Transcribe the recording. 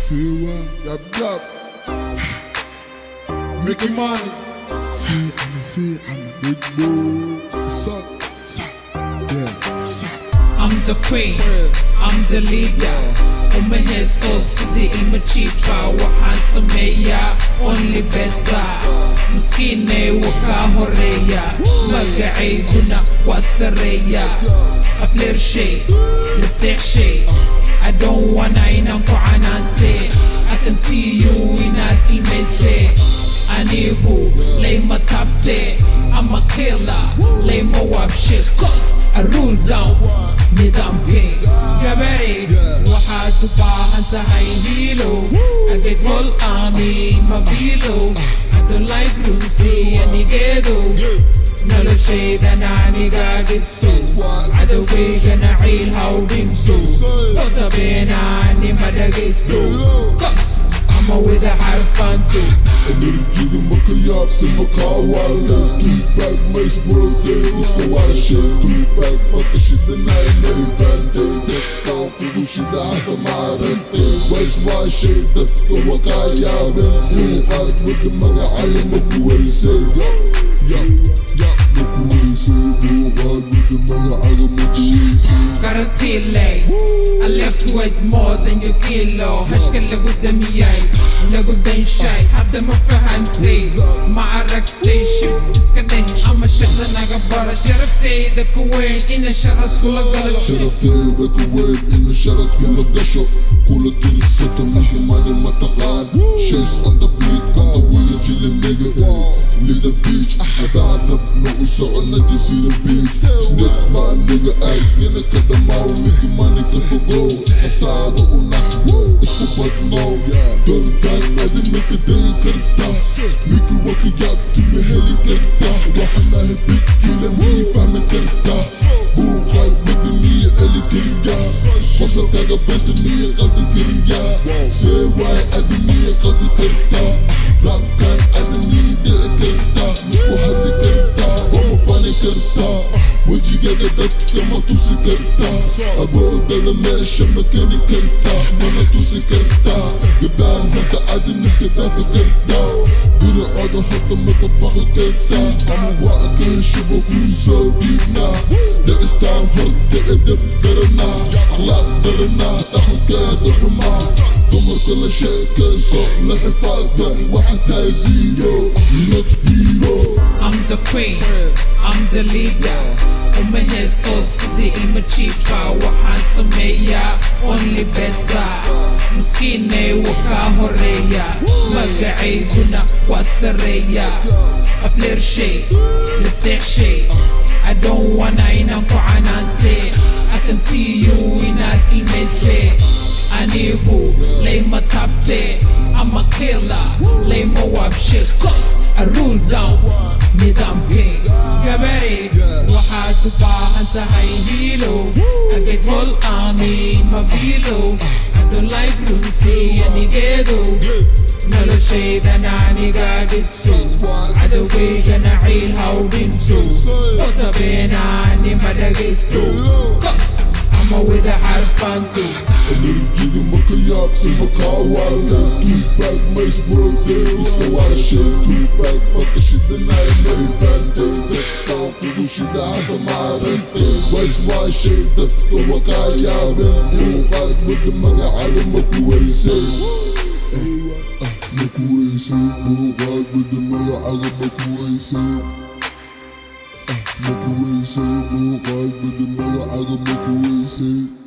سوا ياب ياب Mickey money See I'm a big boy Suck Yeah suck I'm the queen, I'm the leader ومهزوز سيدي المجيترا وحان سمية only بسا مسكينة وكاهورية مقعيدنا واسرية أفلير شي لسيح شي I don't wanna inanko anante I can see you inat ilmese Anigu lay tapte I'm a killer lay wab shit cause I rule down nidam king Gabari waxaad u baahan tahay hilo I get whole army mavilo I don't like runsi anigeedo noloshaydan aniga dhiso cadowgaygana ciil hawdhinso dotabenaani ma dhagaysto cause I'm with a harfanto Enerjiga maka yaabse makaa waale Sleepback mace brose iska waashe Tweetback maka shidanaya marifante Kaan kugu shida hada maarante Ways waashe dadka wakaa yaabe Muuqaad wada magacaya makuweyse Makuweyse muuqaad wada magacaga makuweyse Guarantee lay I left weight more than your kilo Hashka lagu damiyay lagu danshay Hadda ma fahantay ma aragtay shib iska dheh ama shaqda naga bara Sharaftayda ku weyn ina sharas kula galo Sharaftayda ku weyn ina sharas kula gasho Kula tirisata muhimani mataqaan Shays on the beat on the wheel chillin nigga Lead the beach hadaan rabno u socona jasiira beach Snip ma nigga ay ina ka dhamaaw Miki money ka fogow Aftaada u naxbo isku badnow Dantaan adina ka dayi kartaa Miki waka yaabti ma heli kartaa Waxanahay bigkila mii fahmi kartaa Buuqaal bada miya eli kariyaa Qosalkaaga banta miya qaldi kariyaa See waay adi miya qaldi kartaa Raabkaan adi miya dhici kartaa Isku hadli kartaa wama fani kartaa Wejigaaga dadka ma tusi kartaa Agoodada meesha ma keni kartaa Mana tusi kartaa Gabdhaan hadda adin iska dhaafi kartaa Diracooda hadda maka faqi kartaa Ama waa ka heshiba kuu soo dhiibnaa Dhicistaan horta edeb daranaa Akhlaaq daranaa Aqalkeeda xumaa Dumarka la sheekayso la xifaalta Waxa tahay zero not hero I'm the queen, I'm the leader ومهزوز سيدي المجيترا وحان سمية only بسا مسكينة وكاهورية مقعيدنا واسرية أفلير شي لسيح شي I don't wanna inanko anante I can see you inat ilmese Anigu lay tapte I'm a killer lay wab shit cause I rule down nidam king Gabari waxaad u baahan tahay hilo I get whole army mavilo I don't like runsi anigeedo noloshaydan aniga dhiso cadowgaygana ciil hawdhinso dotabenaani ma dhagaysto cause I'm with a harfanto Enerjiga maka yaabse makaa waale Sleepback mace brose iska waashe Tweetback maka shidanaya marifante Kaan kugu shida hada maarante Ways waashe dadka wakaa yaabe Muuqaad wada magacaga makuweyse Makuweyse muuqaad wada magacaga makuweyse Makuweyse muuqaad wada magacaga makuweyse